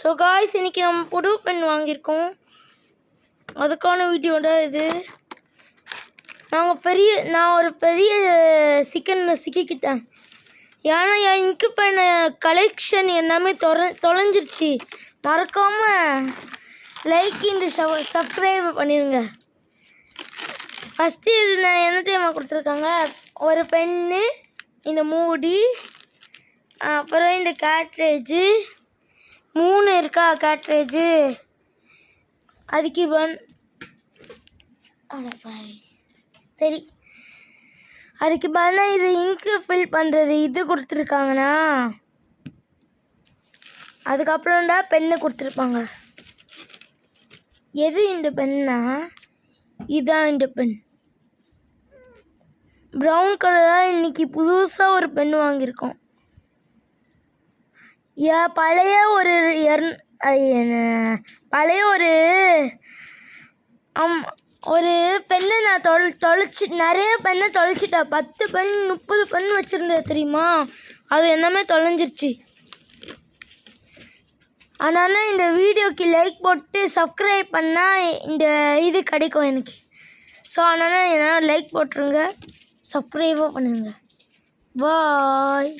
So guys இன்றைக்கி நம்ம புது பென் வாங்கியிருக்கோம். அதுக்கான வீடியோ தான் இது. நான் ஒரு பெரிய சிக்கிக்கிட்டேன். ஏன்னா என் இங்கு பென் கலெக்ஷன் எல்லாமே தொலைஞ்சிருச்சு. மறக்காமல் லைக் இந்த சப்ஸ்கிரைப் பண்ணிடுங்க. ஃபஸ்ட்டு இது நான் என்ன தெரியுமா கொடுத்துருக்காங்க, ஒரு பென்னு, இந்த மூடி, அப்புறம் இந்த கேட்ரேஜு 3 இருக்கா கேட்ரேஜு. அதுக்கு சரி, அதுக்கு இது இங்கு ஃபில் பண்ணுறது இது கொடுத்துருக்காங்கண்ணா. அதுக்கப்புறம்டா பென்னு கொடுத்துருப்பாங்க. எது இந்த பென்னா? இதான் இந்த பென். ப்ரௌன் கலராக இன்றைக்கி புதுசாக ஒரு பென் வாங்கியிருக்கோம். பழைய ஒரு பெண்ணை நான் நிறைய பெண்ணை தொலைச்சிட்டேன். 10 பென் 30 பென் வச்சுருந்தேன் தெரியுமா? அது எல்லாமே தொலைஞ்சிருச்சு. அதனால் இந்த வீடியோக்கு லைக் போட்டு சப்ஸ்கிரைப் பண்ணால் இந்த இது கிடைக்கும் எனக்கு. ஸோ அதனால் லைக் போட்டுருங்க, சப்ஸ்கிரைபும் பண்ணுங்க. பாய்.